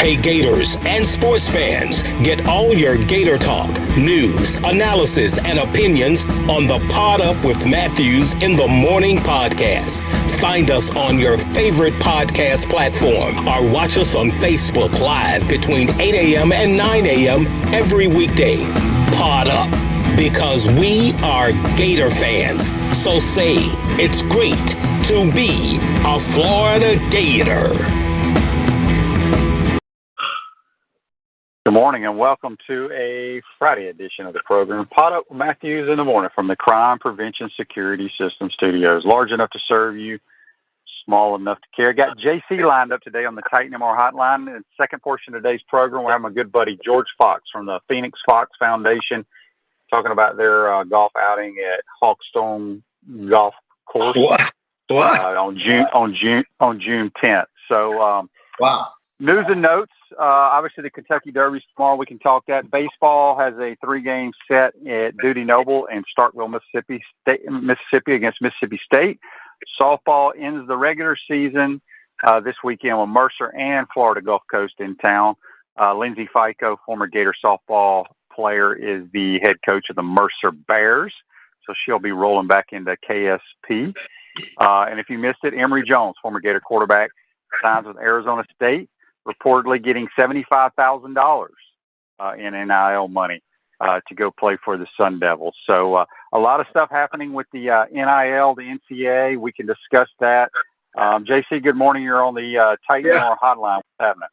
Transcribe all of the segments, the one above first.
Hey Gators and sports fans, get all your Gator talk, news, analysis, and opinions on the Pod Up with Matthews in the Morning podcast. Find us on your favorite podcast platform or watch us on Facebook Live between 8 a.m. and 9 a.m. every weekday. Pod Up, because we are Gator fans. So say it's great to be a Florida Gator. Good morning and welcome to a Friday edition of the program, Pod Up with Matthews in the morning from the Crime Prevention Security System Studios. Large enough to serve you, small enough to care. Got JC lined up today on the Titan MR hotline. In the second portion of today's program, we're having my good buddy George Fox from the Phoenix Fox Foundation talking about their golf outing at Hawkstone Golf Course. What? On June 10th. So Wow. News and notes. Obviously, the Kentucky Derby's tomorrow. We can talk that. Baseball has a 3-game set at Duty Noble in Starkville, Mississippi against Mississippi State. Softball ends the regular season this weekend with Mercer and Florida Gulf Coast in town. Lindsay Fico, former Gator softball player, is the head coach of the Mercer Bears, so she'll be rolling back into KSP. And if you missed it, Emory Jones, former Gator quarterback, signs with Arizona State, reportedly getting $75,000 in NIL money to go play for the Sun Devils. So a lot of stuff happening with the NIL, the NCAA. We can discuss that. JC, good morning. You're on the Titan MR hotline. What's happening?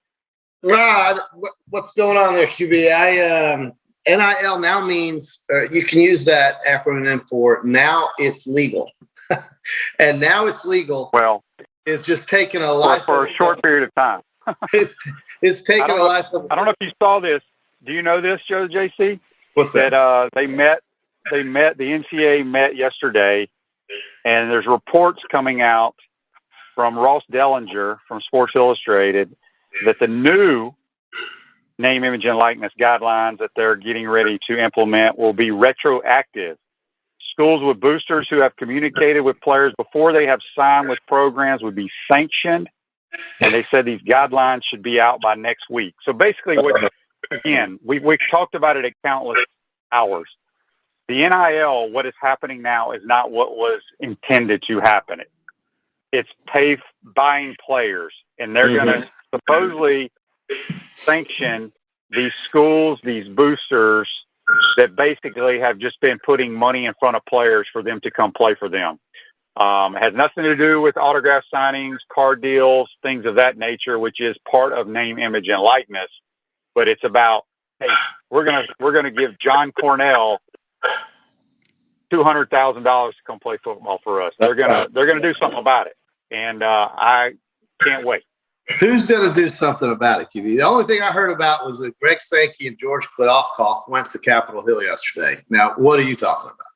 What's going on there, QB? NIL now means you can use that acronym for now it's legal. And now it's legal. Well, it's just taking a life for a short period of time. It's taking a life of. I don't know if you saw this. Do you know this, JC? What's that? That they met. The NCAA met yesterday, and there's reports coming out from Ross Dellinger from Sports Illustrated that the new name, image, and likeness guidelines that they're getting ready to implement will be retroactive. Schools with boosters who have communicated with players before they have signed with programs would be sanctioned. And they said these guidelines should be out by next week. So basically, we've talked about it at countless hours. The NIL, what is happening now, is not what was intended to happen. It's buying players, and they're going to supposedly sanction these schools, these boosters that basically have just been putting money in front of players for them to come play for them. It has nothing to do with autograph signings, card deals, things of that nature, which is part of name, image, and likeness. But it's about, hey, we're gonna give John Cornell $200,000 to come play football for us. They're gonna do something about it, and I can't wait. Who's going to do something about it, QB? The only thing I heard about was that Greg Sankey and George Kleofkoff went to Capitol Hill yesterday. Now, what are you talking about?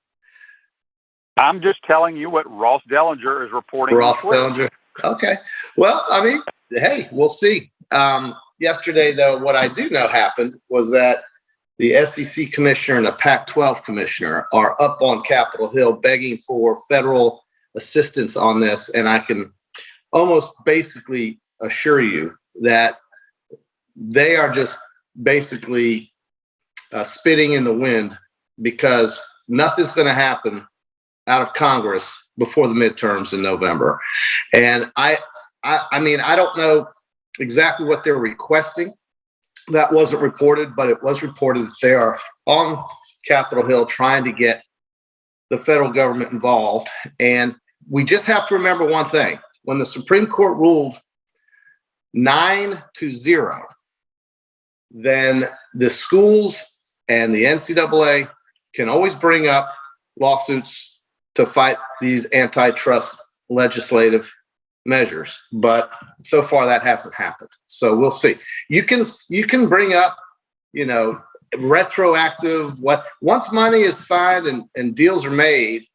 I'm just telling you what Ross Dellinger is reporting. Ross Dellinger. Okay. Well, I mean, hey, we'll see. Yesterday, though, what I do know happened was that the SEC commissioner and the Pac-12 commissioner are up on Capitol Hill begging for federal assistance on this, and I can almost basically assure you that they are just basically spitting in the wind because nothing's going to happen out of Congress before the midterms in November. And I mean, I don't know exactly what they're requesting. That wasn't reported, but it was reported that they are on Capitol Hill trying to get the federal government involved. And we just have to remember one thing. When the Supreme Court ruled 9-0, then the schools and the NCAA can always bring up lawsuits to fight these antitrust legislative measures. But so far that hasn't happened. So we'll see. You can bring up, retroactive once money is signed and deals are made,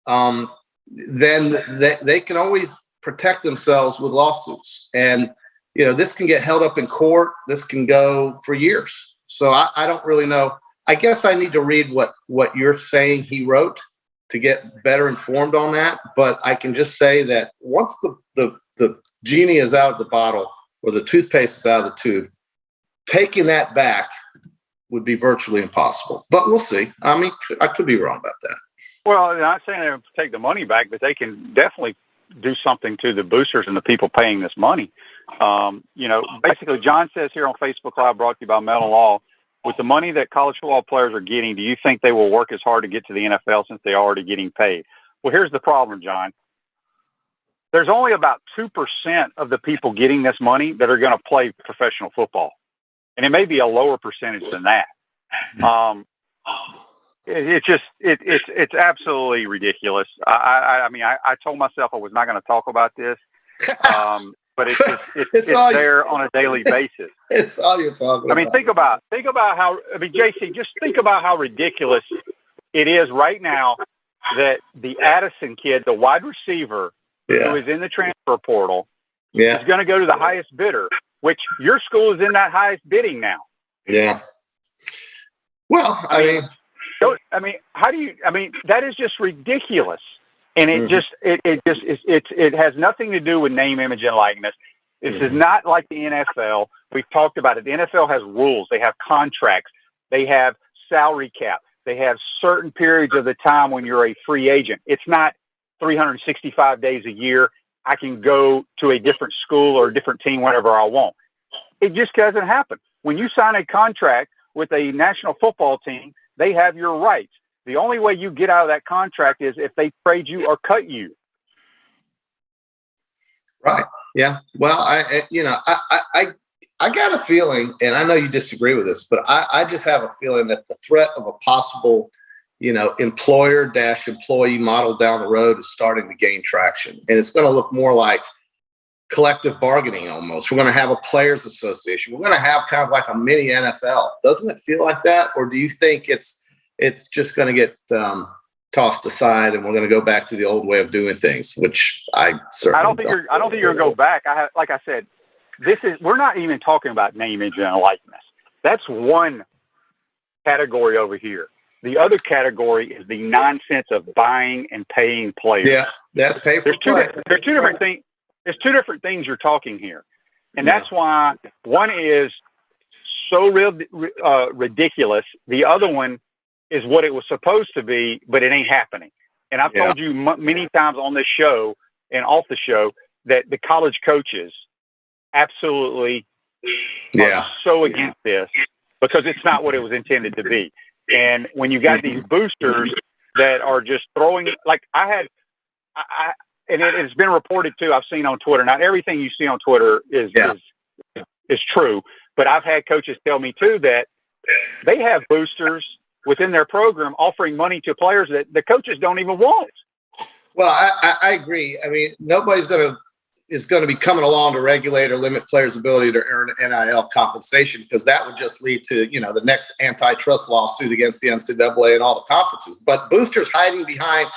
then they can always protect themselves with lawsuits. And this can get held up in court. This can go for years. So I don't really know. I guess I need to read what you're saying he wrote to get better informed on that. But I can just say that once the genie is out of the bottle or the toothpaste is out of the tube, taking that back would be virtually impossible. But we'll see. I mean, I could be wrong about that. Well, I'm not saying they take the money back, but they can definitely do something to the boosters and the people paying this money. Basically, John says here on Facebook Live, brought to you by Metal Law, with the money that college football players are getting, do you think they will work as hard to get to the NFL since they're already getting paid? Well, here's the problem, John. There's only about 2% of the people getting this money that are going to play professional football. And it may be a lower percentage than that. It's absolutely ridiculous. I mean, I told myself I was not going to talk about this, but it's there on a daily basis. It's all you're talking about. I mean, think about how. I mean, JC, just think about how ridiculous it is right now that the Addison kid, the wide receiver, who is in the transfer portal, is going to go to the highest bidder, which your school is in that highest bidding now. Yeah. Well, I mean, how do you? I mean, that is just ridiculous, and it has nothing to do with name, image, and likeness. This is not like the NFL. We've talked about it. The NFL has rules. They have contracts. They have salary cap. They have certain periods of the time when you're a free agent. It's not 365 days a year. I can go to a different school or a different team whenever I want. It just doesn't happen. When you sign a contract with a national football team, they have your rights. The only way you get out of that contract is if they trade you or cut you. Right. Yeah. Well, I got a feeling, and I know you disagree with this, but I just have a feeling that the threat of a possible, employer-employee model down the road is starting to gain traction. And it's going to look more like collective bargaining almost. We're going to have a players association. We're going to have kind of like a mini NFL. Doesn't it feel like that? Or do you think it's just going to get tossed aside and we're going to go back to the old way of doing things, which I certainly don't. I don't think you're going to go back. Like I said, we're not even talking about name, image, and likeness. That's one category over here. The other category is the nonsense of buying and paying players. Yeah, that's pay for play. There's two different things. There's two different things you're talking here. And that's why one is so ridiculous. The other one is what it was supposed to be, but it ain't happening. And I've told you many times on this show and off the show that the college coaches absolutely are so against this because it's not what it was intended to be. And when you got these boosters that are just throwing, like and it's been reported too, I've seen on Twitter. Not everything you see on Twitter is true, but I've had coaches tell me too that they have boosters within their program offering money to players that the coaches don't even want. Well, I agree. I mean, nobody's is going to be coming along to regulate or limit players' ability to earn NIL compensation, because that would just lead to, the next antitrust lawsuit against the NCAA and all the conferences. But boosters hiding behind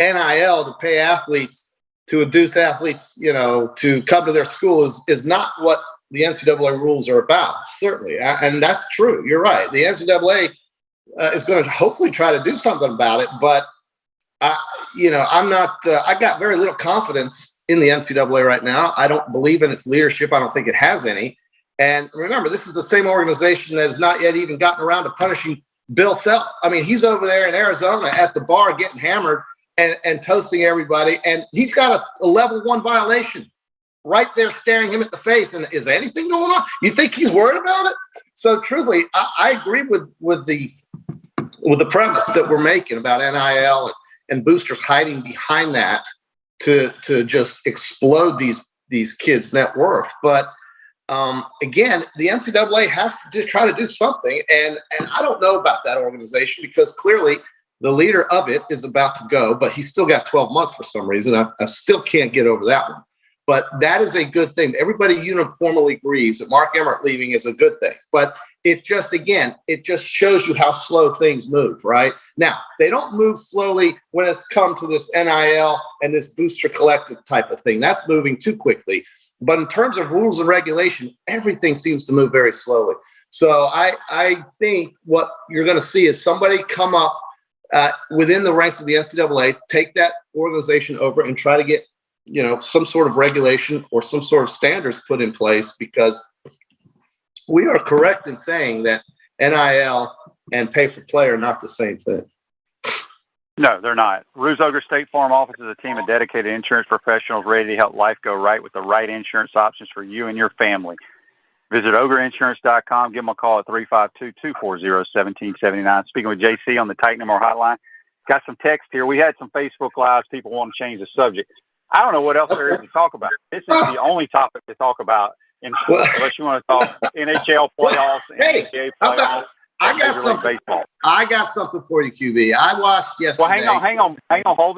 NIL to pay athletes, to induce athletes, to come to their school is not what the NCAA rules are about, certainly. And that's true. You're right. The NCAA is going to hopefully try to do something about it. But, I'm not I got very little confidence in the NCAA right now. I don't believe in its leadership. I don't think it has any. And remember, this is the same organization that has not yet even gotten around to punishing Bill Self. I mean, he's over there in Arizona at the bar getting hammered and toasting everybody. And he's got a level 1 violation right there staring him at the face. And is anything going on? You think he's worried about it? So truthfully, I agree with the premise that we're making about NIL and boosters hiding behind that to just explode these kids' net worth. But again, the NCAA has to just try to do something. And I don't know about that organization, because clearly the leader of it is about to go, but he's still got 12 months for some reason. I still can't get over that one. But that is a good thing. Everybody uniformly agrees that Mark Emmert leaving is a good thing. But it just shows you how slow things move, right? Now, they don't move slowly when it's come to this NIL and this booster collective type of thing. That's moving too quickly. But in terms of rules and regulation, everything seems to move very slowly. So I think what you're going to see is somebody come up within the ranks of the NCAA, take that organization over and try to get, some sort of regulation or some sort of standards put in place, because we are correct in saying that NIL and pay for play are not the same thing. No, they're not. Ruse Ogre State Farm offers a team of dedicated insurance professionals ready to help life go right with the right insurance options for you and your family. Visit OgreInsurance.com. Give them a call at 352-240-1779. Speaking with JC on the Titan More hotline. Got some text here. We had some Facebook Lives. People want to change the subject. I don't know what else there is to talk about. This is the only topic to talk about in sports, unless you want to talk NHL playoffs, NBA playoffs. I got something. I got something for you, QB. I watched yesterday. Well, hang on. Hold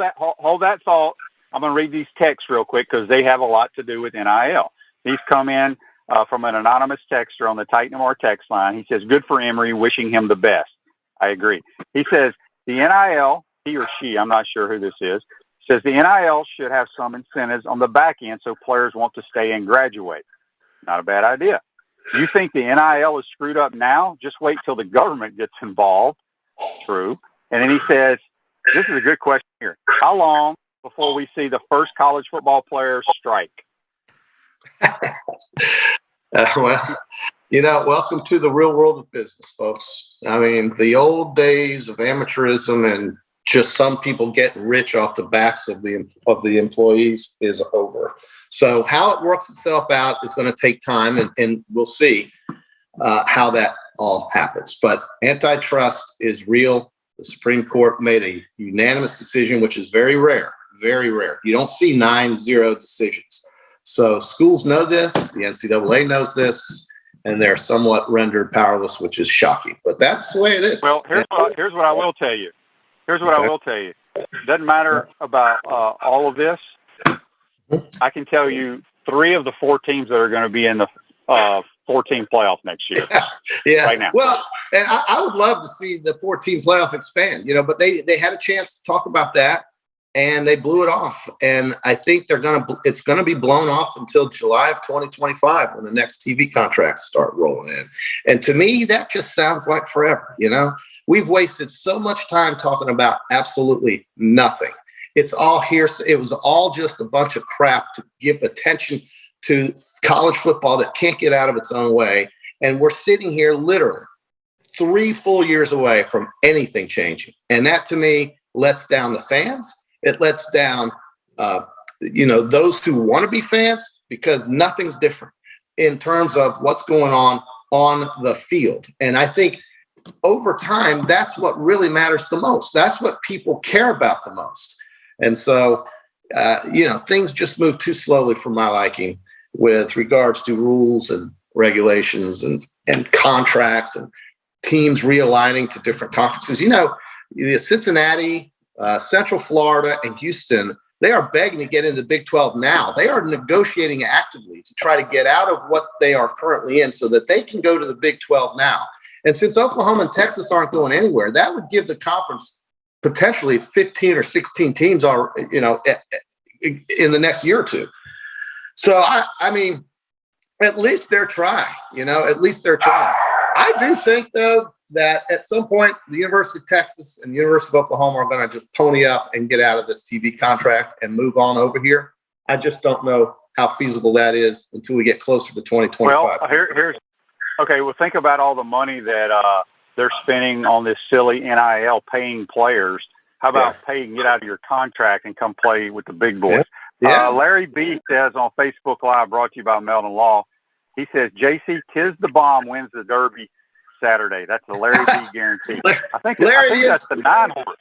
that thought. I'm going to read these texts real quick because they have a lot to do with NIL. These come in from an anonymous texter on the Titan More text line. He says, "Good for Emory, wishing him the best." I agree. He says the NIL, he or she, I'm not sure who this is, says the NIL should have some incentives on the back end so players want to stay and graduate. Not a bad idea. You think the NIL is screwed up now? Just wait till the government gets involved. True. And then he says, this is a good question here. How long before we see the first college football players strike? Welcome to the real world of business, folks. I mean, the old days of amateurism and just some people getting rich off the backs of the employees is over. So how it works itself out is going to take time, and we'll see how that all happens. But antitrust is real. The Supreme Court made a unanimous decision, which is very rare, very rare. You don't see 9-0 decisions. So schools know this, the NCAA knows this, and they're somewhat rendered powerless, which is shocking. But that's the way it is. Well, here's what I will tell you. I will tell you. It doesn't matter about all of this. I can tell you 3 of the 4 teams that are going to be in the 4-team playoff next year. Yeah. Right now. Well, and I would love to see the 4-team playoff expand, but they had a chance to talk about that and they blew it off. And I think it's going to be blown off until July of 2025 when the next TV contracts start rolling in. And to me, that just sounds like forever. We've wasted so much time talking about absolutely nothing. It's all here. It was all just a bunch of crap to give attention to college football that can't get out of its own way. And we're sitting here literally 3 full years away from anything changing. And that, to me, lets down the fans. It lets down, those who want to be fans, because nothing's different in terms of what's going on the field. And I think over time, that's what really matters the most. That's what people care about the most. And so, things just move too slowly for my liking with regards to rules and regulations and contracts and teams realigning to different conferences. The Cincinnati, Central Florida, and Houston, they are begging to get into Big 12 now. They are negotiating actively to try to get out of what they are currently in so that they can go to the Big 12 now. And since Oklahoma and Texas aren't going anywhere, that would give the conference potentially 15 or 16 teams are, in the next year or two. So, I mean, at least they're trying, at least they're trying. I do think, though, that at some point, the University of Texas and the University of Oklahoma are going to just pony up and get out of this TV contract and move on over here. I just don't know how feasible that is until we get closer to 2025. Well, think about all the money that they're spending on this silly NIL paying players. How about get out of your contract and come play with the big boys? Yeah. Larry B says on Facebook Live, brought to you by Meldon Law, he says, JC, tis the bomb wins the Derby Saturday. That's the Larry B guarantee. I think that's the 9 horse.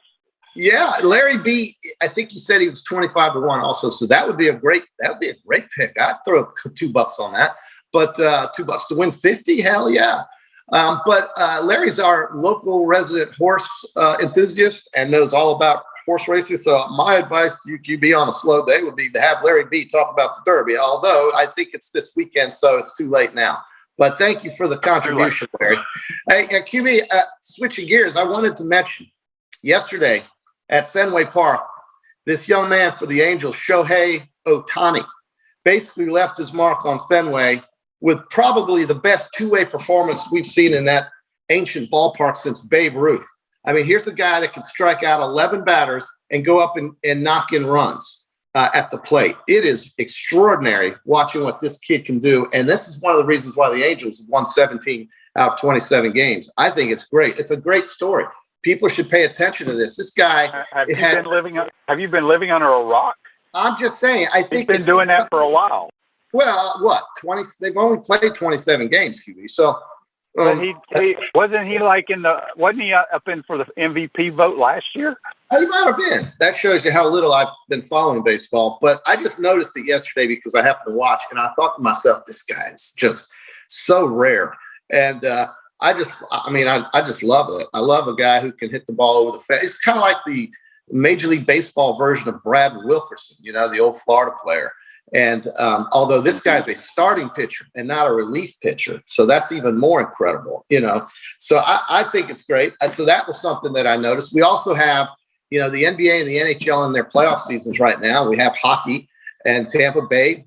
Yeah, Larry B, I think you said he was 25-1 also. So that would be a great pick. I'd throw $2 on that. But $2 to win 50, hell yeah. But Larry's our local resident horse enthusiast and knows all about horse racing. So my advice to you, QB, on a slow day would be to have Larry B talk about the Derby, although I think it's this weekend, so it's too late now. But thank you for the contribution, Larry. Hey, QB, switching gears, I wanted to mention yesterday at Fenway Park, this young man for the Angels, Shohei Ohtani, basically left his mark on Fenway with probably the best two-way performance we've seen in that ancient ballpark since Babe Ruth. I mean, here's a guy that can strike out 11 batters and go up and knock in runs. at the plate. It is extraordinary watching what this kid can do. And this is one of the reasons why the Angels won 17 out of 27 games. I think it's great. It's a great story. People should pay attention to this. This guy have you been living under a rock? I'm just saying. I think he's been doing that for a while. Well, what 20? They've only played 27 games, QB. So, but he wasn't he up in for the MVP vote last year? He might have been. That shows you how little I've been following baseball. But I just noticed it yesterday because I happened to watch, and I thought to myself, this guy is just so rare. And I just love it. I love a guy who can hit the ball over the fence. It's kind of like the Major League Baseball version of Brad Wilkerson, the old Florida player. And although this guy's a starting pitcher and not a relief pitcher, so that's even more incredible, So I think it's great. So that was something that I noticed. We also have, the NBA and the NHL in their playoff seasons right now. We have hockey, and Tampa Bay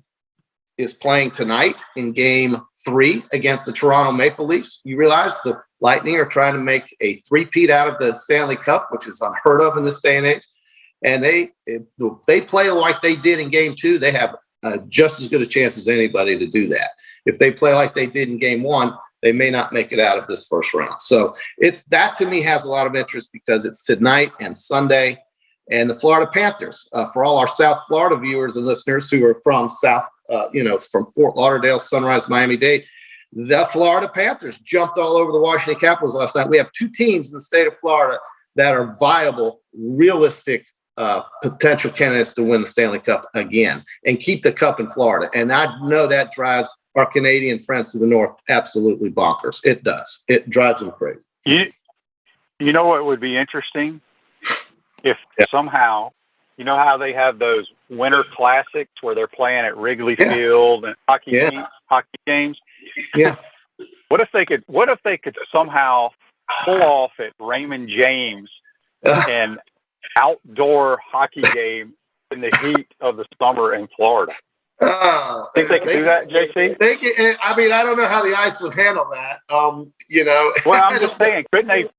is playing tonight in Game 3 against the Toronto Maple Leafs. You realize the Lightning are trying to make a three-peat out of the Stanley Cup, which is unheard of in this day and age. And if they play like they did in Game 2, they have just as good a chance as anybody to do that. If they play like they did in Game 1, they may not make it out of this first round. So that to me has a lot of interest because it's tonight and Sunday. And the Florida Panthers, for all our South Florida viewers and listeners who are from from Fort Lauderdale, Sunrise, Miami-Dade, the Florida Panthers jumped all over the Washington Capitals last night. We have two teams in the state of Florida that are viable, realistic potential candidates to win the Stanley Cup again and keep the cup in Florida. And I know that drives our Canadian friends to the north absolutely bonkers. It does. It drives them crazy. You know what would be interesting? If somehow, how they have those winter classics where they're playing at Wrigley Field and hockey games? Yeah. What if they could somehow pull off at Raymond James an outdoor hockey game in the heat of the summer in Florida? Think they could do that, JC? I don't know how the ice would handle that. Well, I'm just saying, couldn't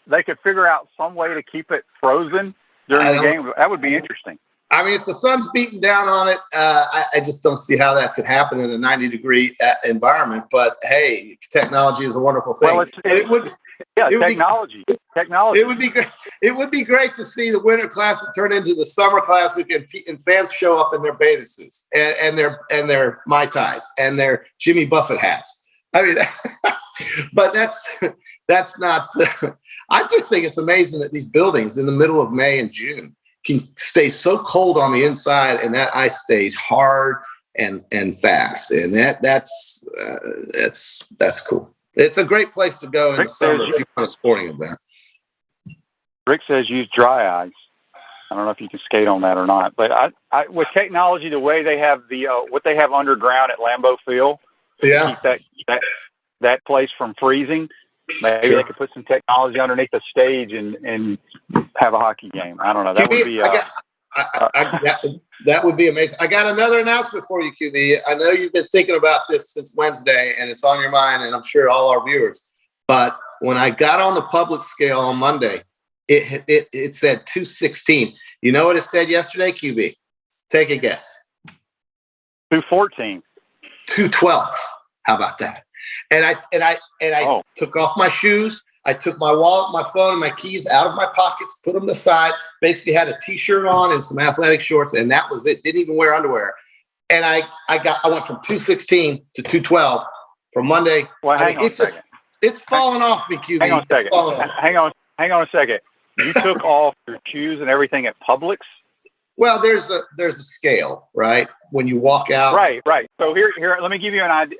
they could figure out some way to keep it frozen during the game? That would be interesting. If the sun's beating down on it, I just don't see how that could happen in a 90-degree environment. But hey, technology is a wonderful thing. Well, technology. It would be great. It would be great to see the Winter Classic turn into the Summer Classic, and fans show up in their bathing suits and their Mai Tais and their Jimmy Buffett hats. But that's not. I just think it's amazing that these buildings in the middle of May and June can stay so cold on the inside, and that ice stays hard and fast, and that's cool. It's a great place to go in the summer if you want a sporting event. Rick says use dry ice. I don't know if you can skate on that or not, but I with technology, the way they have what they have underground at Lambeau Field, to keep that place from freezing. Maybe they could put some technology underneath the stage and have a hockey game. I don't know. That would be. That would be amazing. I got another announcement for you, QB. I know you've been thinking about this since Wednesday, and it's on your mind, and I'm sure all our viewers. But when I got on the public scale on Monday, it said 216. You know what it said yesterday, QB? Take a guess. 214. 212. How about that? And I took off my shoes. I took my wallet, my phone, and my keys out of my pockets, put them aside, basically had a T-shirt on and some athletic shorts, and that was it. Didn't even wear underwear. And I went from 216 to 212 from Monday. Well, hang on a second. It's falling off me, QB. Hang on a second. Hang on a second. You took off your shoes and everything at Publix? Well, there's a scale, right? When you walk out. Right. So here, let me give you an idea.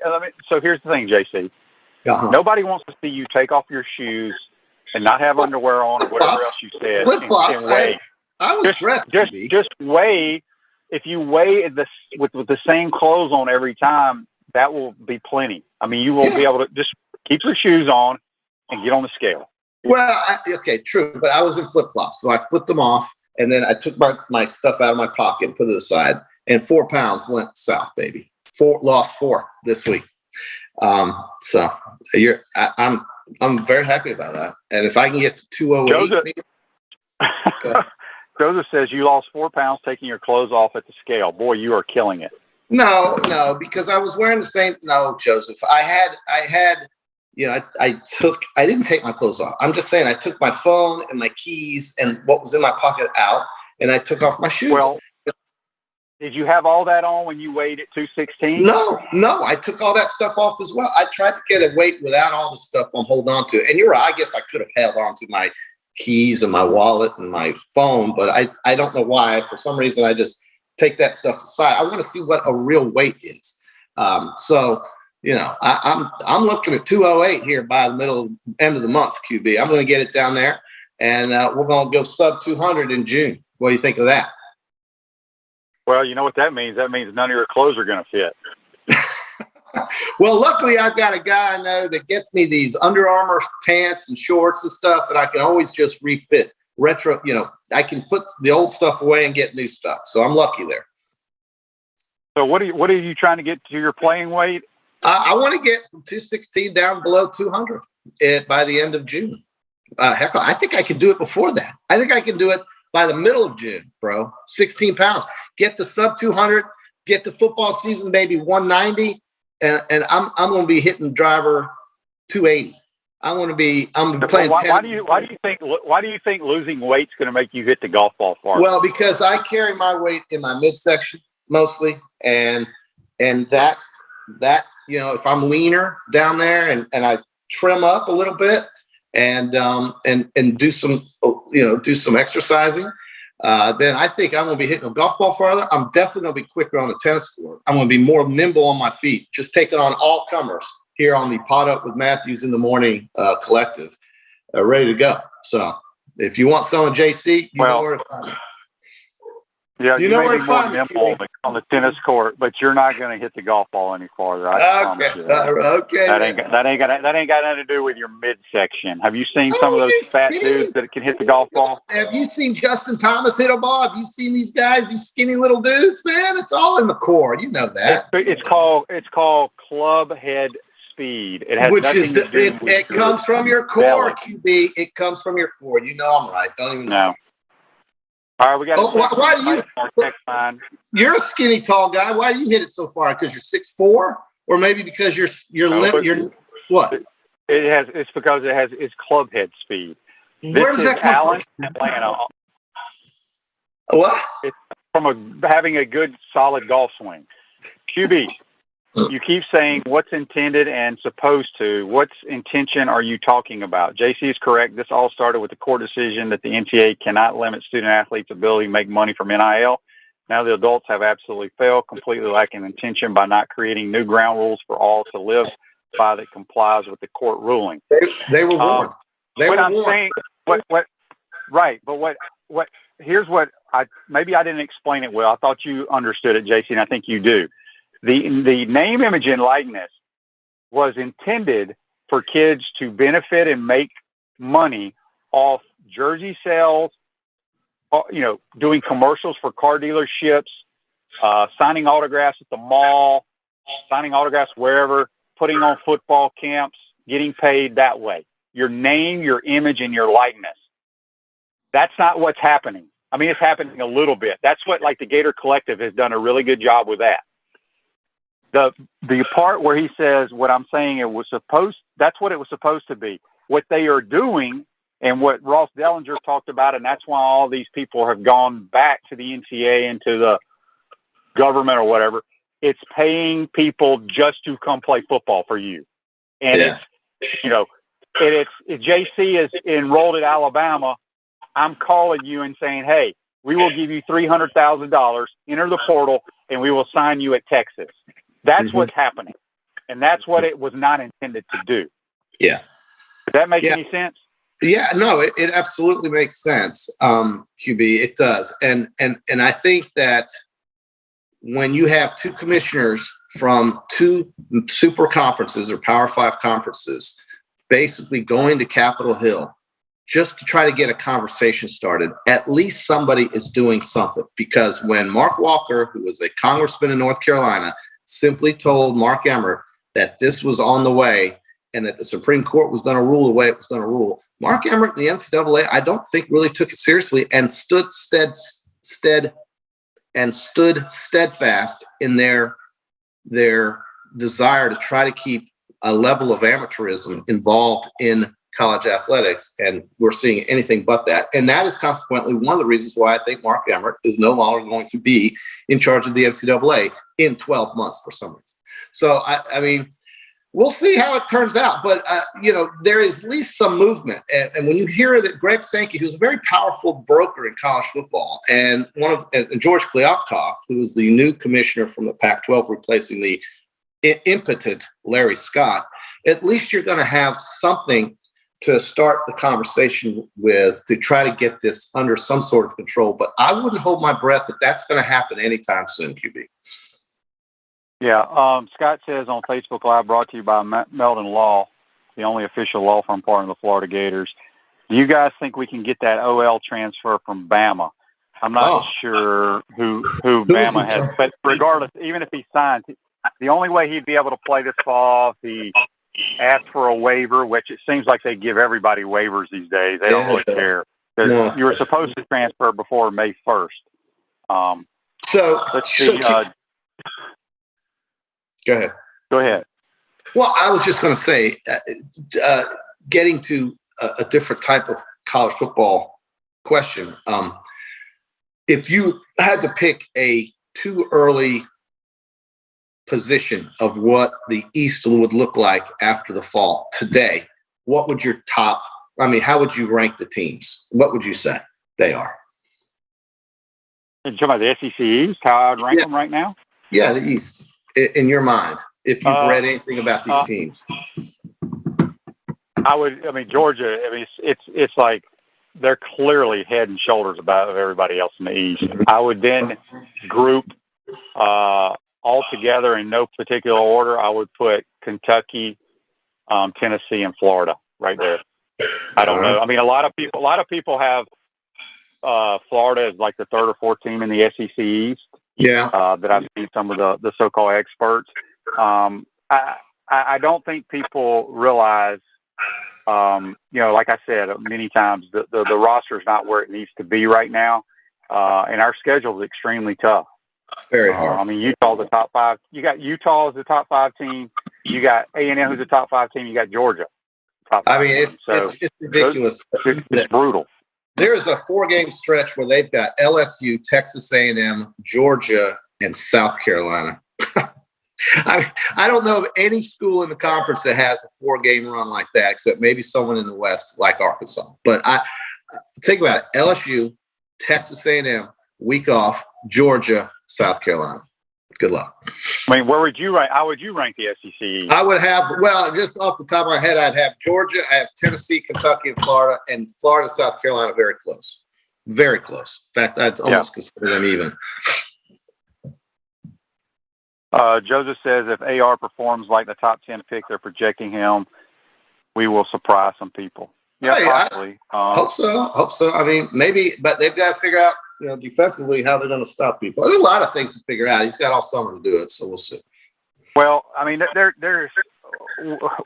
So here's the thing, JC. Uh-huh. Nobody wants to see you take off your shoes and not have underwear on or whatever else you said. Flip-flops. I was dressed. Just weigh. If you weigh with the same clothes on every time, that will be plenty. I mean, you will be able to just keep your shoes on and get on the scale. Well, okay, true. But I was in flip-flops, so I flipped them off, and then I took my stuff out of my pocket and put it aside, and 4 pounds went south, baby. Lost 4 this week. So I'm very happy about that. And if I can get to 208, Joseph says you lost 4 pounds taking your clothes off at the scale. Boy, you are killing it. No, because I was wearing the same. No, Joseph, I had, I didn't take my clothes off. I'm just saying I took my phone and my keys and what was in my pocket out, and I took off my shoes. Well, did you have all that on when you weighed at 216? No, I took all that stuff off as well. I tried to get a weight without all the stuff I'm holding on to. And you're right, I guess I could have held on to my keys and my wallet and my phone, but I don't know why. For some reason, I just take that stuff aside. I want to see what a real weight is. So, I'm looking at 208 here by the end of the month, QB. I'm going to get it down there, and we're going to go sub 200 in June. What do you think of that? Well, you know what that means? That means none of your clothes are going to fit. Well, luckily, I've got a guy I know that gets me these Under Armour pants and shorts and stuff, and I can always just refit. Retro, I can put the old stuff away and get new stuff. So I'm lucky there. So what are you trying to get to your playing weight? I want to get from 216 down below 200 by the end of June. Heck, I think I can do it before that. I think I can do it by the middle of June, bro. 16 pounds. Get to sub 200. Get to football season maybe 190, and I'm going to be hitting driver 280. I'm playing. Why do you think losing weight's going to make you hit the golf ball farther? Well, because I carry my weight in my midsection mostly, and that if I'm leaner down there and I trim up a little bit and do some exercising, then I think I'm going to be hitting a golf ball farther. I'm definitely going to be quicker on the tennis court. I'm going to be more nimble on my feet, just taking on all comers here on the Pot Up with Matthews in the Morning collective, ready to go. So if you want some of JC, you know where to find me. Yeah, you may be more nimble on the tennis court, but you're not going to hit the golf ball any farther. I promise you. Okay. That ain't got nothing to do with your midsection. Have you seen some of those fat dudes that can hit the golf ball? Have you seen Justin Thomas hit a ball? Have you seen these guys, these skinny little dudes? Man, it's all in the core. You know that. It's called club head speed. It has nothing to do with it comes from your core, QB. It comes from your core. You know I'm right. Don't even know. All right, we got. Why do you? You're a skinny, tall guy. Why do you hit it so far? Because you're 6'4", or maybe because you're what? It's because it's club head speed. Where does that come from? Atlanta. What? It's from having a good, solid golf swing. QB, you keep saying what's intended and supposed to. What's intention are you talking about? JC is correct. This all started with the court decision that the NCAA cannot limit student athletes' ability to make money from NIL. Now the adults have absolutely failed, completely lacking intention by not creating new ground rules for all to live by that complies with the court ruling. They were warned. Right, but here's what maybe I didn't explain it well. I thought you understood it, JC, and I think you do. The name, image, and likeness was intended for kids to benefit and make money off jersey sales, doing commercials for car dealerships, signing autographs at the mall, signing autographs wherever, putting on football camps, getting paid that way. Your name, your image, and your likeness. That's not what's happening. I mean, it's happening a little bit. That's what, the Gator Collective has done a really good job with that. The part where he says what I'm saying that's what it was supposed to be. What they are doing and what Ross Dellinger talked about, and that's why all these people have gone back to the NCAA and to the government or whatever, it's paying people just to come play football for you. And if JC is enrolled at Alabama, I'm calling you and saying, hey, we will give you $300,000, enter the portal, and we will sign you at Texas. That's what's happening. And that's what it was not intended to do. Yeah. Does that make any sense? Yeah, no, it absolutely makes sense, QB. It does. And I think that when you have two commissioners from two super conferences or Power 5 conferences basically going to Capitol Hill just to try to get a conversation started, at least somebody is doing something. Because when Mark Walker, who was a congressman in North Carolina, simply told Mark Emmert that this was on the way and that the Supreme Court was going to rule the way it was going to rule, Mark Emmert and the NCAA, I don't think really took it seriously and stood steadfast in their desire to try to keep a level of amateurism involved in college athletics, and we're seeing anything but that. And that is consequently one of the reasons why I think Mark Emmert is no longer going to be in charge of the NCAA in 12 months for some reason. So, I mean, we'll see how it turns out. But, there is at least some movement. And when you hear that Greg Sankey, who's a very powerful broker in college football, and George Kliavkoff, who is the new commissioner from the Pac-12, replacing the impotent Larry Scott, at least you're going to have something to start the conversation with to try to get this under some sort of control. But I wouldn't hold my breath that that's going to happen anytime soon, QB. Yeah. Scott says on Facebook Live, brought to you by Meldon Law, the only official law firm partner of the Florida Gators. Do you guys think we can get that OL transfer from Bama? I'm not sure who Bama has, but regardless, even if he signs, the only way he'd be able to play this fall if he asked for a waiver, which it seems like they give everybody waivers these days. They don't really care. No. You were supposed to transfer before May 1st. Let's see. Go ahead. Well, I was just going to say, getting to a different type of college football question. If you had to pick a too early position of what the East would look like after the fall today, what would your top? I mean, how would you rank the teams? What would you say they are? You're talking about the SEC East? How I would rank them right now? Yeah, the East. In your mind, if you've read anything about these teams, Georgia. It's like they're clearly head and shoulders above everybody else in the East. I would then group all together in no particular order. I would put Kentucky, Tennessee, and Florida right there. I don't know. I mean, a lot of people have Florida as like the third or fourth team in the SEC East. Yeah. That I've seen some of the so-called experts. I don't think people realize, like I said many times, the roster is not where it needs to be right now, and our schedule is extremely tough. Very hard. I mean, Utah's the top 5. You got Utah as the top 5 team. You got A&M who's the top 5 team. You got Georgia. Top 5 it's ridiculous. It's brutal. There's a 4-game stretch where they've got LSU, Texas A&M, Georgia, and South Carolina. I don't know of any school in the conference that has a 4-game run like that, except maybe someone in the West like Arkansas. But I think about it: LSU, Texas A&M, week off, Georgia, South Carolina. Good luck. I mean, where would you rank? How would you rank the SEC? I would have, just off the top of my head, I'd have Georgia, I have Tennessee, Kentucky, and Florida, and Florida, South Carolina, very close. Very close. In fact, I'd almost consider them even. Joseph says if AR performs like the top 10 pick they're projecting him, we will surprise some people. Yeah, possibly. Hope so. I mean, maybe, but they've got to figure out, defensively how they're going to stop people. There's a lot of things to figure out. He's got all summer to do it, so we'll see. Well, I mean, there's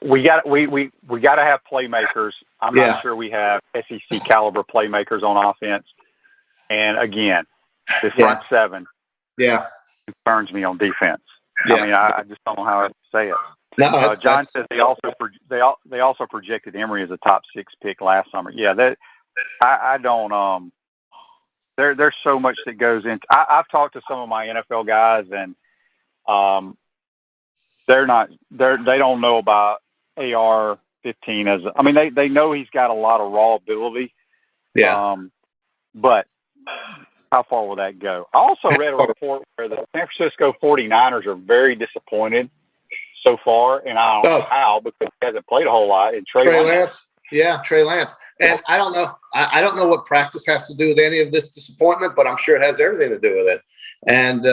we got to have playmakers. I'm not sure we have SEC caliber playmakers on offense. And again, this front seven concerns me on defense. Yeah. I mean, I just don't know how to say it. No, John says they also projected Emory as a top 6 pick last summer. Yeah, I don't. There's so much that goes into. I've talked to some of my NFL guys, and they don't know about AR-15 I mean, they know he's got a lot of raw ability. Yeah. But how far will that go? I also read a report where the San Francisco 49ers are very disappointed so far, and I don't know how, because he hasn't played a whole lot. And Trey Lance. Yeah, Trey Lance. And I don't know. I don't know what practice has to do with any of this disappointment, but I'm sure it has everything to do with it. And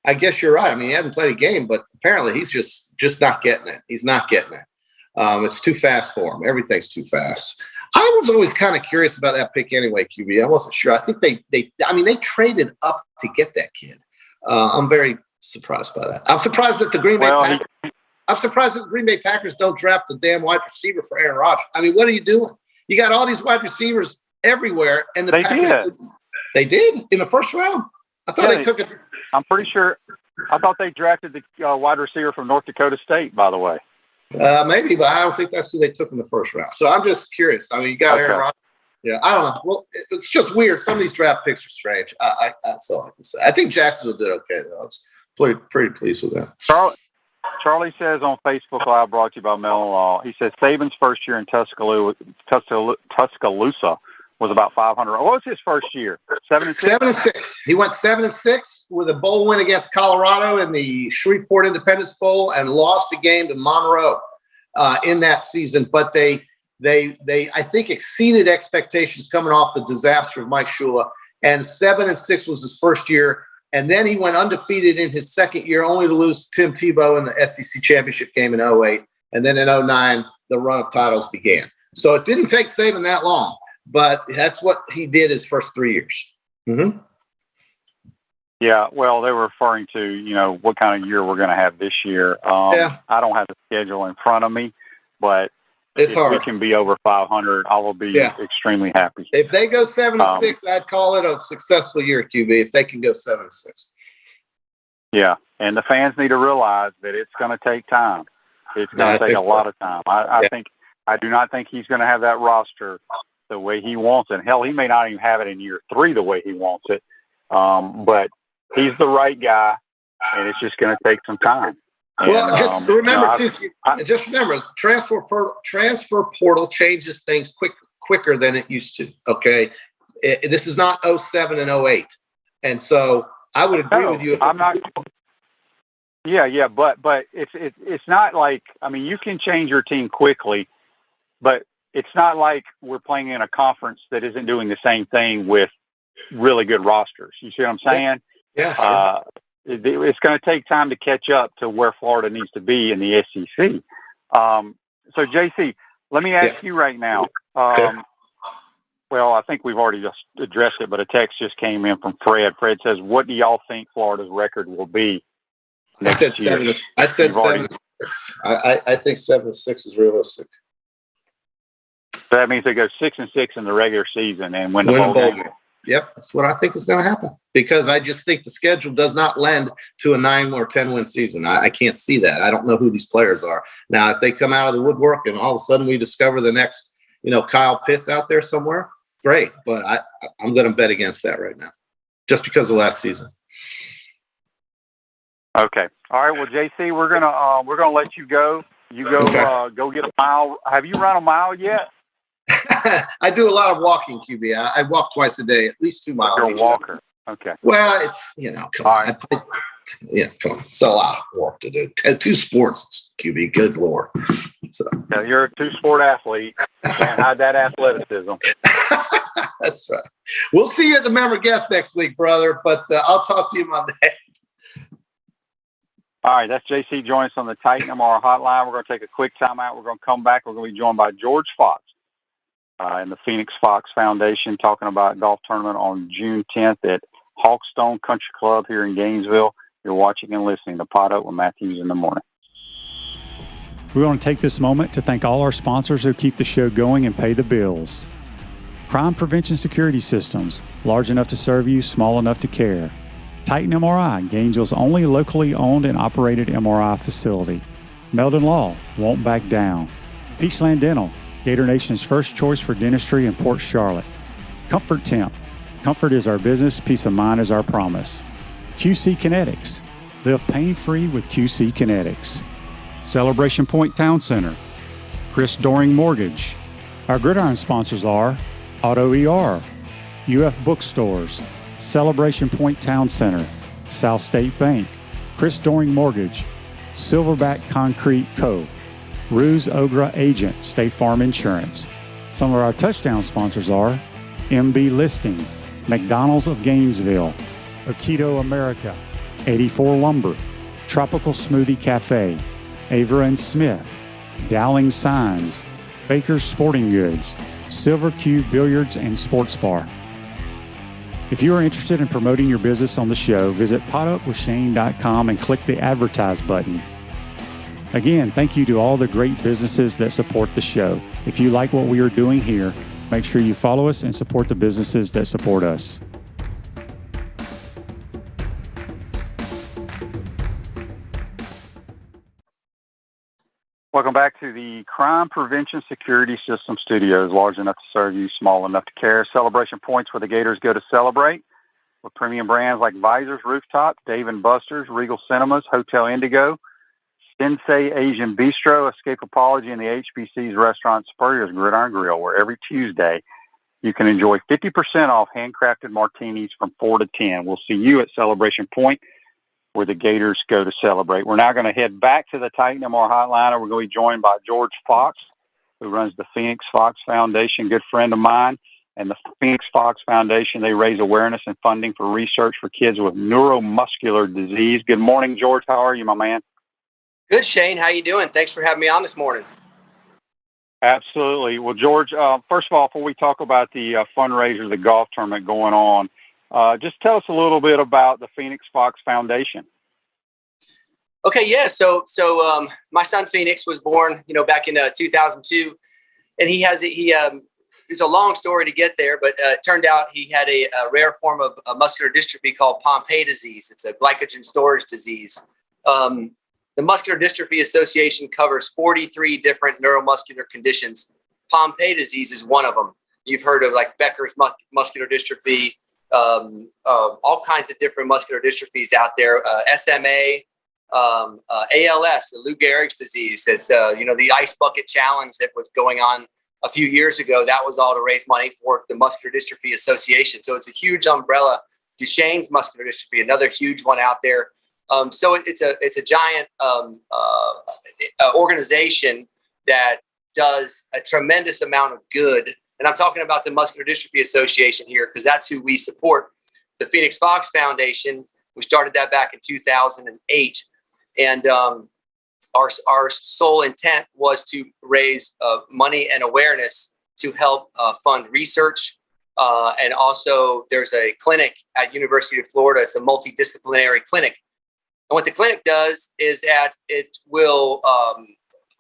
I guess you're right. I mean, he hasn't played a game, but apparently he's just not getting it. He's not getting it. It's too fast for him. Everything's too fast. I was always kind of curious about that pick anyway, QB. I wasn't sure. I think they traded up to get that kid. I'm very surprised by that. I'm surprised that the Green Bay Packers don't draft the damn wide receiver for Aaron Rodgers. I mean, what are you doing? You got all these wide receivers everywhere, and the Packers they did in the first round. I thought they took it. I'm pretty sure. I thought they drafted the wide receiver from North Dakota State, by the way. Maybe, but I don't think that's who they took in the first round. So I'm just curious. I mean, you got Aaron Rodgers. Yeah, I don't know. Well, it's just weird. Some of these draft picks are strange. That's all I can say. I think Jacksonville did okay, though. I was pretty pleased with that. Charlie says on Facebook Live, brought to you by Mellon Law, he says Saban's first year in Tuscaloosa was about 500. What was his first year? 7-6? 7-6. He went 7-6 with a bowl win against Colorado in the Shreveport Independence Bowl and lost a game to Monroe in that season. But they I think exceeded expectations coming off the disaster of Mike Shula. And 7-6 was his first year. And then he went undefeated in his second year, only to lose to Tim Tebow in the SEC championship game in 2008. And then in 2009, the run of titles began. So it didn't take Saban that long, but that's what he did his first 3 years. Mm-hmm. Yeah, well, they were referring to, what kind of year we're going to have this year. I don't have the schedule in front of me, but it's hard. If we can be over 500, I will be extremely happy. If they go 7-6, I'd call it a successful year at QB if they can go 7-6. Yeah, and the fans need to realize that it's going to take time. It's going to take a lot of time. I do not think he's going to have that roster the way he wants it. Hell, he may not even have it in year 3 the way he wants it. But he's the right guy, and it's just going to take some time. Well, just remember, transfer portal changes things quicker than it used to. Okay, this is not 07 and 08, and so I would agree with you. I'm not. Yeah, but it's not like, I mean, you can change your team quickly, but it's not like we're playing in a conference that isn't doing the same thing with really good rosters. You see what I'm saying? Yeah. Sure. It's going to take time to catch up to where Florida needs to be in the SEC. So, JC, let me ask you right now. Well, I think we've already just addressed it, but a text just came in from Fred. Fred says, what do y'all think Florida's record will be next year? I said 7-6. I think 7-6 is realistic. So that means they go 6-6 in the regular season and win the bowl game. Yep, that's what I think is going to happen, because I just think the schedule does not lend to a 9 or 10 win season. I can't see that. I don't know who these players are. Now, if they come out of the woodwork and all of a sudden we discover the next, Kyle Pitts out there somewhere, great. But I'm going to bet against that right now, just because of last season. Okay. All right. Well, JC, we're gonna let you go. You go go get a mile. Have you run a mile yet? I do a lot of walking, QB. I walk twice a day, at least 2 miles. You're a walker. Okay. Well, it's, come on. Come on. It's a lot of work to do. 2 sports, QB. Good Lord. So. Yeah, you're a 2-sport athlete. You can't hide that athleticism. That's right. We'll see you at the member guest next week, brother, but I'll talk to you Monday. All right, that's JC joining us on the Titan MR hotline. We're going to take a quick timeout. We're going to come back. We're going to be joined by George Fox and the Phoenix Fox Foundation, talking about golf tournament on June 10th at Hawkstone Country Club here in Gainesville. You're watching and listening to Pot Up with Matthews in the Morning. We want to take this moment to thank all our sponsors who keep the show going and pay the bills. Crime Prevention Security Systems, large enough to serve you, small enough to care. Titan MRI, Gainesville's only locally owned and operated MRI facility. Meldon Law, won't back down. Peachland Dental, Gator Nation's first choice for dentistry in Port Charlotte. Comfort Temp, comfort is our business, peace of mind is our promise. QC Kinetics, live pain-free with QC Kinetics. Celebration Point Town Center, Chris Doring Mortgage. Our gridiron sponsors are Auto ER, UF Bookstores, Celebration Point Town Center, South State Bank, Chris Doring Mortgage, Silverback Concrete Co., Ruse Ogra Agent, State Farm Insurance. Some of our touchdown sponsors are MB Listing, McDonald's of Gainesville, Aikido America, 84 Lumber, Tropical Smoothie Cafe, Avera and Smith, Dowling Signs, Baker's Sporting Goods, Silver Cube Billiards and Sports Bar. If you are interested in promoting your business on the show, visit potupwithshane.com and click the Advertise button. Again, thank you to all the great businesses that support the show. If you like what we are doing here, make sure you follow us and support the businesses that support us. Welcome back to the Crime Prevention Security System Studios, large enough to serve you, small enough to care. Celebration points where the Gators go to celebrate with premium brands like Visors, Rooftop, Dave & Buster's, Regal Cinemas, Hotel Indigo, Sensei Asian Bistro, Escape Apology, and the HBC's Restaurant Spurrier's Gridiron Grill, where every Tuesday you can enjoy 50% off handcrafted martinis from 4 to 10. We'll see you at Celebration Point, where the Gators go to celebrate. We're now going to head back to the Titan MR Hotline. We're going to be joined by George Fox, who runs the Phoenix Fox Foundation, good friend of mine. And the Phoenix Fox Foundation, they raise awareness and funding for research for kids with neuromuscular disease. Good morning, George. How are you, my man? Good, Shane. How you doing? Thanks for having me on this morning. Absolutely. Well, George, first of all, before we talk about the fundraiser, the golf tournament going on, just tell us a little bit about the Phoenix Fox Foundation. Okay, yeah. So my son Phoenix was born, back in 2002, and it's a long story to get there, but it turned out he had a rare form of muscular dystrophy called Pompe disease. It's a glycogen storage disease. The Muscular Dystrophy Association covers 43 different neuromuscular conditions. Pompe disease is one of them. You've heard of like Becker's muscular dystrophy, all kinds of different muscular dystrophies out there. SMA, ALS, the Lou Gehrig's disease. It's the ice bucket challenge that was going on a few years ago. That was all to raise money for the Muscular Dystrophy Association. So it's a huge umbrella. Duchenne's muscular dystrophy, another huge one out there. So it's a giant organization that does a tremendous amount of good. And I'm talking about the Muscular Dystrophy Association here because that's who we support. The Phoenix Fox Foundation, we started that back in 2008. And our sole intent was to raise money and awareness to help fund research. And also there's a clinic at University of Florida. It's a multidisciplinary clinic. And what the clinic does is that it will,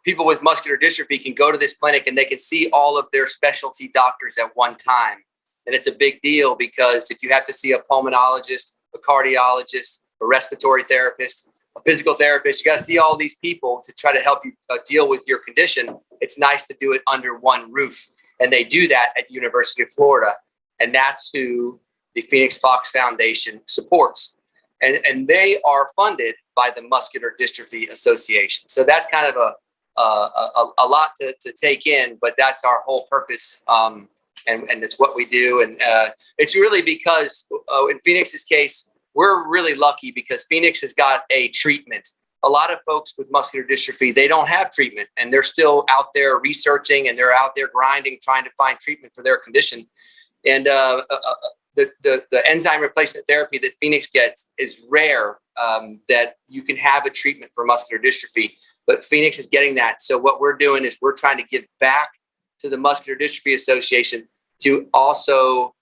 people with muscular dystrophy can go to this clinic and they can see all of their specialty doctors at one time. And it's a big deal because if you have to see a pulmonologist, a cardiologist, a respiratory therapist, a physical therapist, you got to see all these people to try to help you deal with your condition. It's nice to do it under one roof. And they do that at University of Florida. And that's who the Phoenix Fox Foundation supports. And they are funded by the Muscular Dystrophy Association. So that's kind of a lot to take in, but that's our whole purpose. And it's what we do. And it's really because in Phoenix's case, we're really lucky because Phoenix has got a treatment. A lot of folks with muscular dystrophy, they don't have treatment and they're still out there researching and they're out there grinding, trying to find treatment for their condition. And the enzyme replacement therapy that Phoenix gets is rare, that you can have a treatment for muscular dystrophy, but Phoenix is getting that. So what we're doing is we're trying to give back to the Muscular Dystrophy Association to also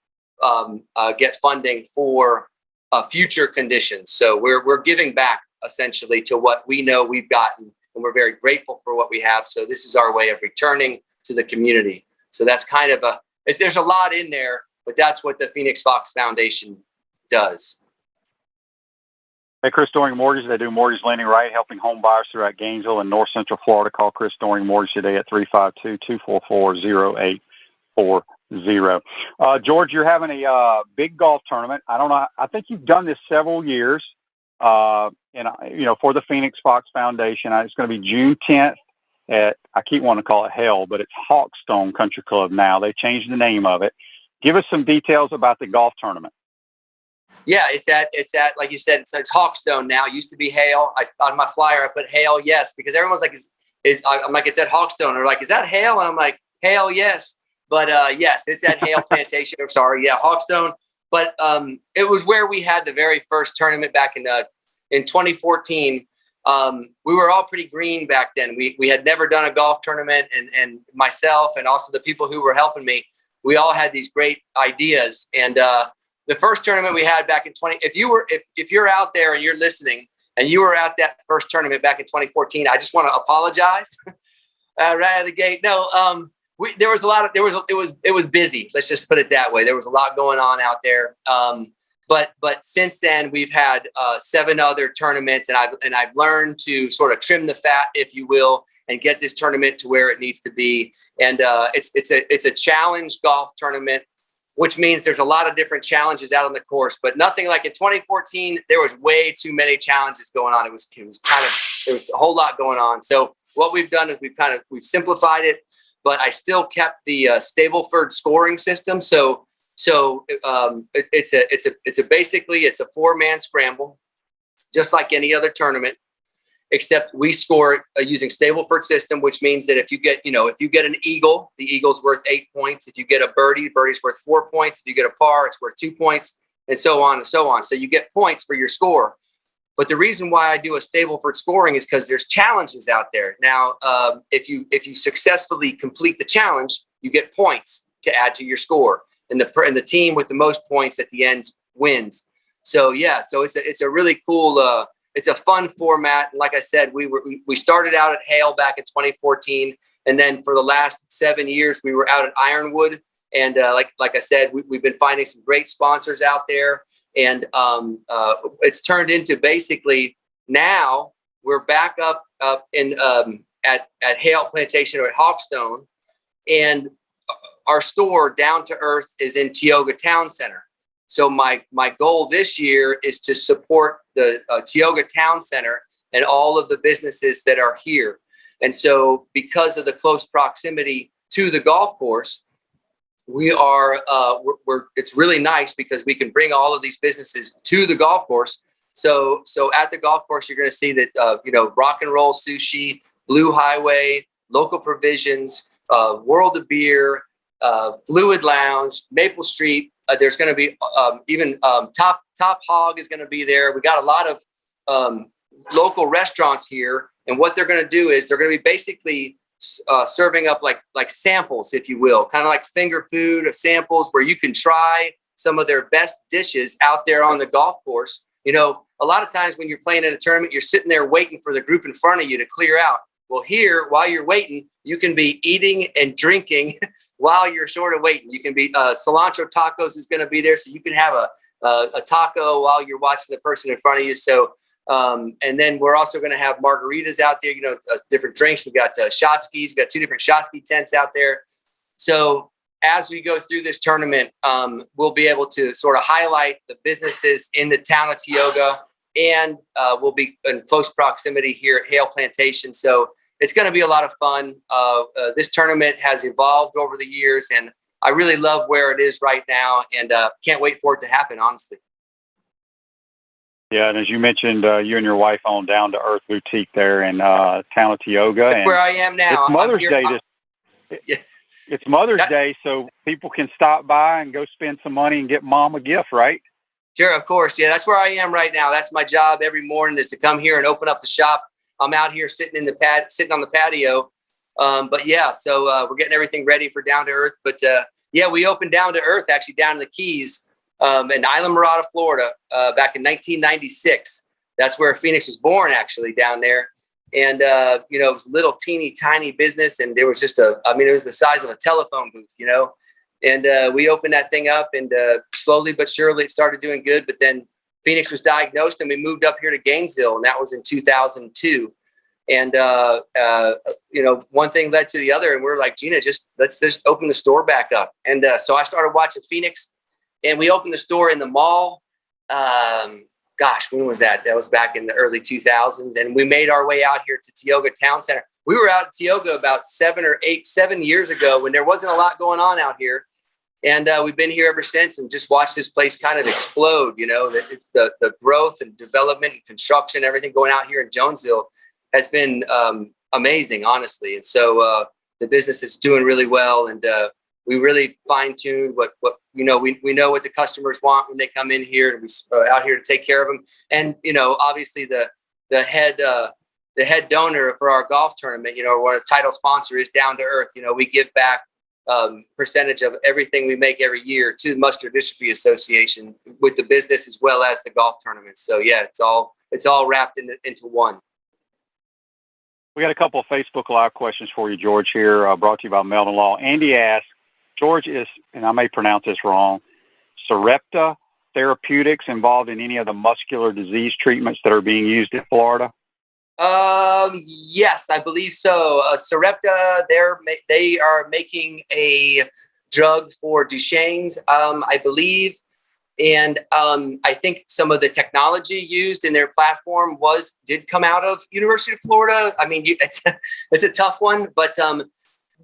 get funding for future conditions. So we're giving back essentially to what we know we've gotten, and we're very grateful for what we have. So this is our way of returning to the community. So that's kind of there's a lot in there, but that's what the Phoenix Fox Foundation does. Hey, Chris Doring Mortgage, they do mortgage lending right, helping home buyers throughout Gainesville and North Central Florida. Call Chris Doring Mortgage today at 352-244-0840. George, you're having a big golf tournament. I don't know. I think you've done this several years, for the Phoenix Fox Foundation. It's going to be June 10th at, I keep wanting to call it hell, but it's Hawkstone Country Club now. They changed the name of it. Give us some details about the golf tournament. Yeah, it's at like you said, it's Hawkstone now. It used to be Hale. On my flyer, I put Hale, yes, because everyone's like, I'm like, it's at Hawkstone. They're like, is that Hale? And I'm like, Hale, yes. But yes, it's at Hale Plantation. I'm sorry, yeah, Hawkstone. But it was where we had the very first tournament back in 2014. We were all pretty green back then. We had never done a golf tournament, and myself and also the people who were helping me, we all had these great ideas. And the first tournament we had back in if you're out there and you're listening and you were at that first tournament back in 2014. I just want to apologize right out of the gate. No, there was a lot of, it was busy. Let's just put it that way. There was a lot going on out there. But since then we've had 7 other tournaments, and I've learned to sort of trim the fat, if you will, and get this tournament to where it needs to be. And it's a challenge golf tournament, which means there's a lot of different challenges out on the course, but nothing like in 2014. There was way too many challenges going on. There was a whole lot going on. So what we've done is we've simplified it, but I still kept the Stableford scoring system. So it's basically a 4-man scramble, just like any other tournament, except we score it using Stableford system, which means that if you get an eagle, the eagle's worth 8 points. If you get a birdie, birdie's worth 4 points. If you get a par, it's worth 2 points, and so on and so on. So you get points for your score. But the reason why I do a Stableford scoring is because there's challenges out there. Now, if you successfully complete the challenge, you get points to add to your score, and the team with the most points at the end wins. So yeah, so it's a really cool. It's a fun format. And like I said, we started out at Hale back in 2014, and then for the last 7 years we were out at Ironwood. And like I said, we've been finding some great sponsors out there, and it's turned into basically now we're back up in at Hale Plantation or at Hawkstone, and our store Down to Earth is in Tioga Town Center. So my goal this year is to support the Tioga Town Center and all of the businesses that are here. And so because of the close proximity to the golf course, it's really nice because we can bring all of these businesses to the golf course. So at the golf course, you're going to see that, Rock and Roll Sushi, Blue Highway, Local Provisions, World of Beer, Fluid Lounge, Maple Street. There's going to be even Top Hog is going to be there. We got a lot of local restaurants here, and what they're going to do is they're going to be basically serving up like samples, if you will, kind of like finger food samples where you can try some of their best dishes out there on the golf course. A lot of times when you're playing in a tournament, you're sitting there waiting for the group in front of you to clear out. Well, here, while you're waiting, you can be eating and drinking while you're sort of waiting. You can be cilantro tacos is going to be there, so you can have a taco while you're watching the person in front of you. So, and then we're also going to have margaritas out there. Different drinks. We got Shotskis. We got 2 different Shotski tents out there. So as we go through this tournament, we'll be able to sort of highlight the businesses in the town of Tioga, and we'll be in close proximity here at Hale Plantation. So it's going to be a lot of fun. This tournament has evolved over the years, and I really love where it is right now, and can't wait for it to happen, honestly. Yeah, and as you mentioned, you and your wife own Down to Earth Boutique there in town of Tioga. That's where I am now. It's Mother's Day. It's Mother's Day, so people can stop by and go spend some money and get Mom a gift, right? Sure, of course. Yeah, that's where I am right now. That's my job every morning, is to come here and open up the shop. I'm out here sitting on the patio. But yeah, so we're getting everything ready for Down to Earth. But yeah, we opened Down to Earth actually down in the Keys in Islamorada, Florida, back in 1996. That's where Phoenix was born, actually, down there. And it was a little teeny tiny business, and there was just it was the size of a telephone booth, And we opened that thing up, and slowly but surely it started doing good. But then Phoenix was diagnosed, and we moved up here to Gainesville, and that was in 2002. And one thing led to the other, and we were like, Gina, let's just open the store back up. And so I started watching Phoenix, and we opened the store in the mall. When was that? That was back in the early 2000s, and we made our way out here to Tioga Town Center. We were out in Tioga about 7 years ago when there wasn't a lot going on out here. And we've been here ever since, and just watched this place kind of explode. The growth and development and construction, everything going out here in Jonesville has been amazing, honestly. And so the business is doing really well, and we really fine-tuned what we know what the customers want when they come in here, and we're out here to take care of them. And obviously the head donor for our golf tournament, what a title sponsor is Down to Earth. We give back percentage of everything we make every year to the Muscular Dystrophy Association with the business as well as the golf tournament. So yeah, it's all it's all wrapped into one. We got a couple of Facebook Live questions for you, George, here, brought to you by Meldon Law. Andy asks, George, is, and I may pronounce this wrong, Sarepta Therapeutics involved in any of the muscular disease treatments that are being used in Florida? Yes, I believe so. Sarepta, they are making a drug for Duchenne's, I believe. And I think some of the technology used in their platform did come out of University of Florida. I mean, it's a tough one, but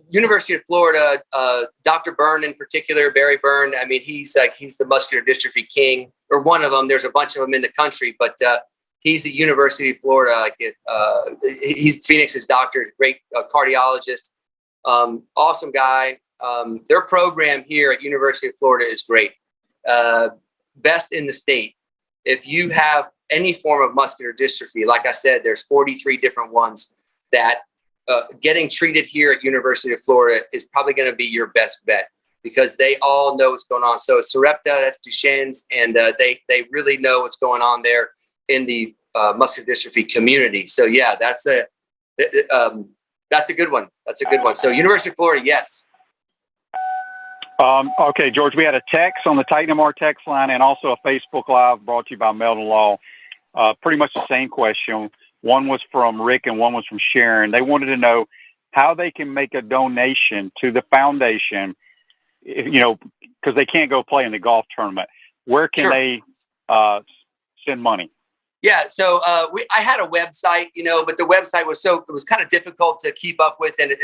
University of Florida, Dr. Byrne in particular, Barry Byrne. I mean, he's the muscular dystrophy king, or one of them. There's a bunch of them in the country, but he's at University of Florida. He's Phoenix's doctor, great cardiologist, awesome guy. Their program here at University of Florida is great. Best in the state. If you have any form of muscular dystrophy, like I said, there's 43 different ones that getting treated here at University of Florida is probably going to be your best bet, because they all know what's going on. So Sarepta, that's Duchenne's, and they really know what's going on there in the muscular dystrophy community. So yeah, that's a good one. That's a good one. So University of Florida, yes. Okay, George, we had a text on the Titan MR text line and also a Facebook Live brought to you by Meldon Law. Pretty much the same question. One was from Rick and one was from Sharon. They wanted to know how they can make a donation to the foundation, because they can't go play in the golf tournament. Where can they send money? Yeah, so I had a website, but the website was kind of difficult to keep up with, and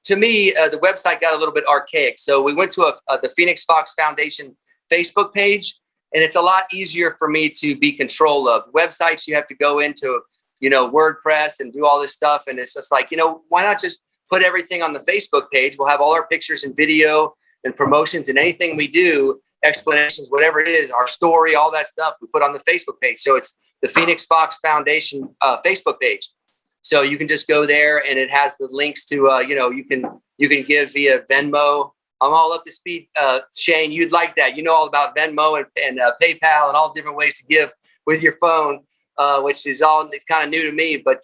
to me, the website got a little bit archaic. So we went to the Phoenix Fox Foundation Facebook page, and it's a lot easier for me to be control of. Websites, you have to go into, WordPress and do all this stuff, and it's just like, why not just put everything on the Facebook page? We'll have all our pictures and video and promotions and anything we do, explanations, whatever it is, our story, all that stuff we put on the Facebook page. So it's the Phoenix Fox Foundation Facebook page. So you can just go there, and it has the links to, you can give via Venmo. I'm all up to speed. Shane, you'd like that. You know all about Venmo and PayPal and all different ways to give with your phone, which is it's kind of new to me. But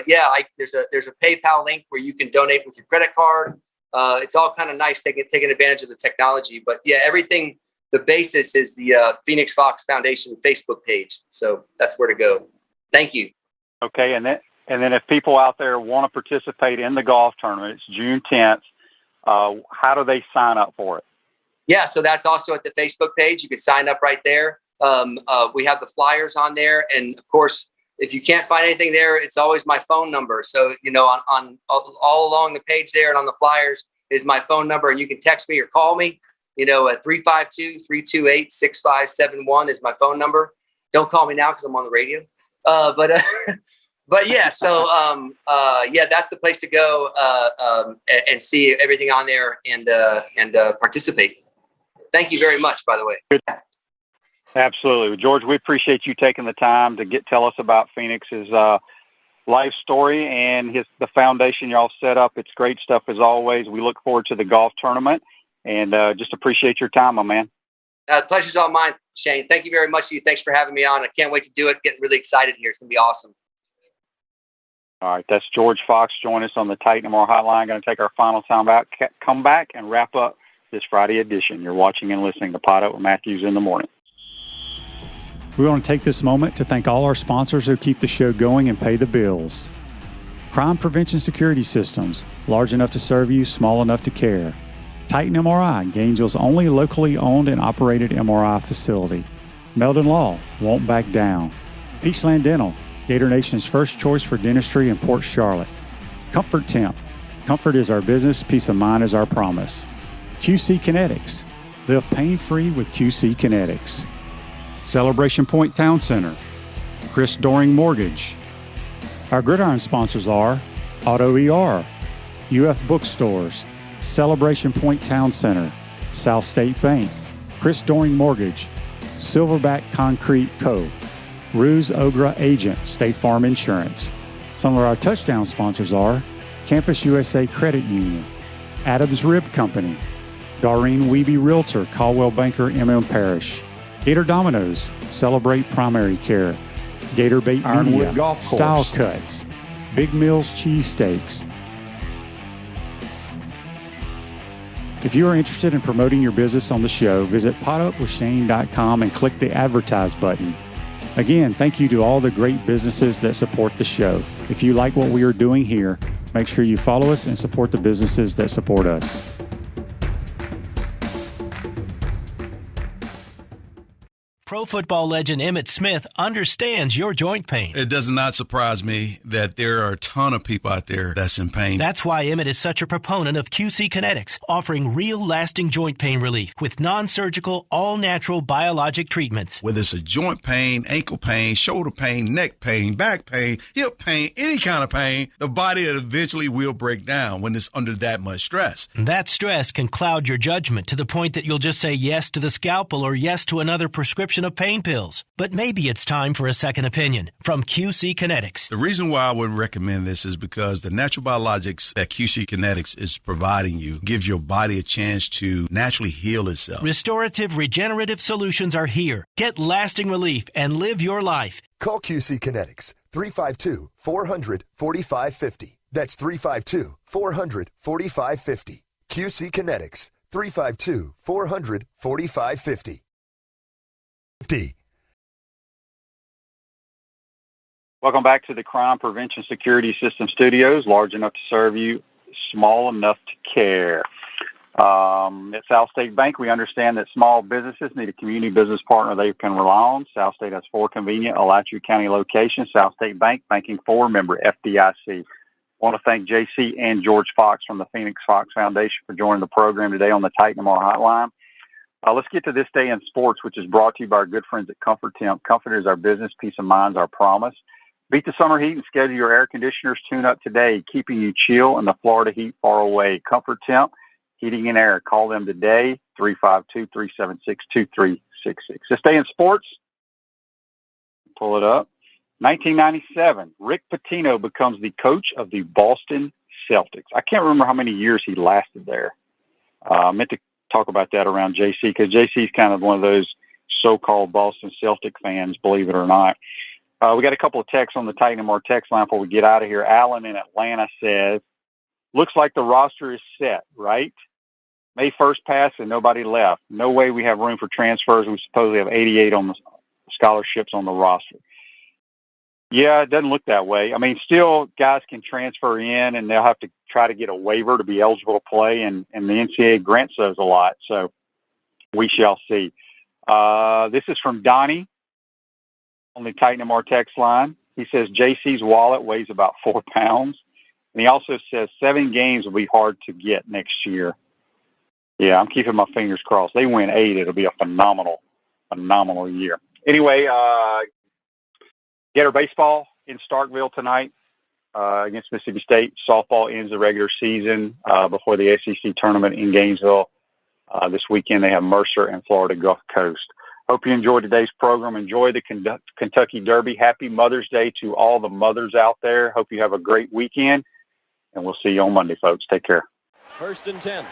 yeah, there's a PayPal link where you can donate with your credit card. It's all kind of nice taking advantage of the technology. But yeah, everything. The basis is the Phoenix Fox Foundation Facebook page. So that's where to go. Thank you. Okay. And then if people out there want to participate in the golf tournament, it's June 10th. How do they sign up for it? Yeah. So that's also at the Facebook page. You can sign up right there. We have the flyers on there. And of course, if you can't find anything there, it's always my phone number. So, on all along the page there and on the flyers is my phone number, and you can text me or call me. At 352-328-6571 is my phone number. Don't call me now because I'm on the radio. But yeah, so yeah, that's the place to go and see everything on there and participate. Thank you very much, by the way. Good. Absolutely, George. We appreciate you taking the time to tell us about Phoenix's life story and the foundation y'all set up. It's great stuff as always. We look forward to the golf tournament. And just appreciate your time, my man. Pleasure's all mine, Shane. Thank you very much to you. Thanks for having me on. I can't wait to do it. Getting really excited here. It's going to be awesome. All right. That's George Fox. Join us on the Titan MR Hotline. Going to take our final time out, come back, and wrap up this Friday edition. You're watching and listening to Pot Up with Matthews in the Morning. We want to take this moment to thank all our sponsors who keep the show going and pay the bills. Crime Prevention Security Systems. Large enough to serve you, small enough to care. Titan MRI, Gainesville's only locally owned and operated MRI facility. Meldon Law, won't back down. Peachland Dental, Gator Nation's first choice for dentistry in Port Charlotte. Comfort Temp, comfort is our business, peace of mind is our promise. QC Kinetics, live pain-free with QC Kinetics. Celebration Point Town Center, Chris Doring Mortgage. Our gridiron sponsors are Auto ER, UF Bookstores, Celebration Point Town Center, South State Bank, Chris Doring Mortgage, Silverback Concrete Co., Ruse Ogra Agent, State Farm Insurance. Some of our touchdown sponsors are Campus USA Credit Union, Adams Rib Company, Doreen Wiebe Realtor, Caldwell Banker MM Parish, Gator Dominoes, Celebrate Primary Care, Gator Bait Ironwood Media, Golf Style Course. Cuts, Big Mills Cheesesteaks. If you are interested in promoting your business on the show, visit potupwithshane.com and click the advertise button. Again, thank you to all the great businesses that support the show. If you like what we are doing here, make sure you follow us and support the businesses that support us. Pro football legend Emmitt Smith understands your joint pain. It does not surprise me that there are a ton of people out there that's in pain. That's why Emmitt is such a proponent of QC Kinetics, offering real lasting joint pain relief with non-surgical, all-natural biologic treatments. Whether it's a joint pain, ankle pain, shoulder pain, neck pain, back pain, hip pain, any kind of pain, the body eventually will break down when it's under that much stress. That stress can cloud your judgment to the point that you'll just say yes to the scalpel or yes to another prescription of pain pills. But maybe it's time for a second opinion from QC Kinetics. The reason why I would recommend this is because the natural biologics that QC Kinetics is providing you gives your body a chance to naturally heal itself. Restorative, regenerative solutions are here. Get lasting relief and live your life. Call QC Kinetics 352-400-4550. That's 352-400-4550. QC Kinetics 352-400-4550. Welcome back to the Crime Prevention Security System Studios, large enough to serve you, small enough to care. At South State Bank, we understand that small businesses need a community business partner they can rely on. South State has 4 convenient Alachua County locations. South State Bank, banking for member FDIC. I want to thank JC and George Fox from the Phoenix Fox Foundation for joining the program today on the Titan MR Hotline. Let's get to this day in sports, which is brought to you by our good friends at Comfort Temp. Comfort is our business. Peace of mind is our promise. Beat the summer heat and schedule your air conditioners tune up today, keeping you chill in the Florida heat far away. Comfort Temp, heating and air. Call them today, 352-376-2366. This day in sports, pull it up. 1997, Rick Pitino becomes the coach of the Boston Celtics. I can't remember how many years he lasted there. I meant to talk about that around JC because JC's kind of one of those so-called Boston Celtic fans, believe it or not. We got a couple of texts on the Titan MR text line before we get out of here. Alan in Atlanta says, looks like the roster is set, right? May 1st passed and nobody left. No way we have room for transfers. We supposedly have 88 on the scholarships on the roster. Yeah, it doesn't look that way. I mean, still guys can transfer in and they'll have to try to get a waiver to be eligible to play, and the NCAA grants those a lot. So we shall see. This is from Donnie on the Titan MR text line. He says JC's wallet weighs about 4 pounds. And he also says 7 games will be hard to get next year. Yeah, I'm keeping my fingers crossed. They win 8. It'll be a phenomenal year. Anyway, Gator baseball in Starkville tonight against Mississippi State. Softball ends the regular season before the SEC tournament in Gainesville. This weekend they have Mercer and Florida Gulf Coast. Hope you enjoyed today's program. Enjoy the Kentucky Derby. Happy Mother's Day to all the mothers out there. Hope you have a great weekend, and we'll see you on Monday, folks. Take care. 1st and 10.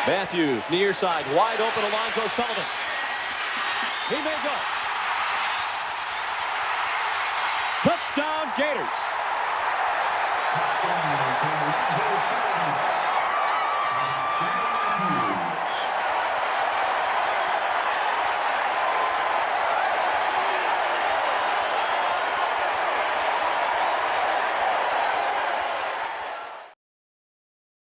Matthews, near side, wide open, Alonzo Sullivan. He may go. Touchdown, Gators.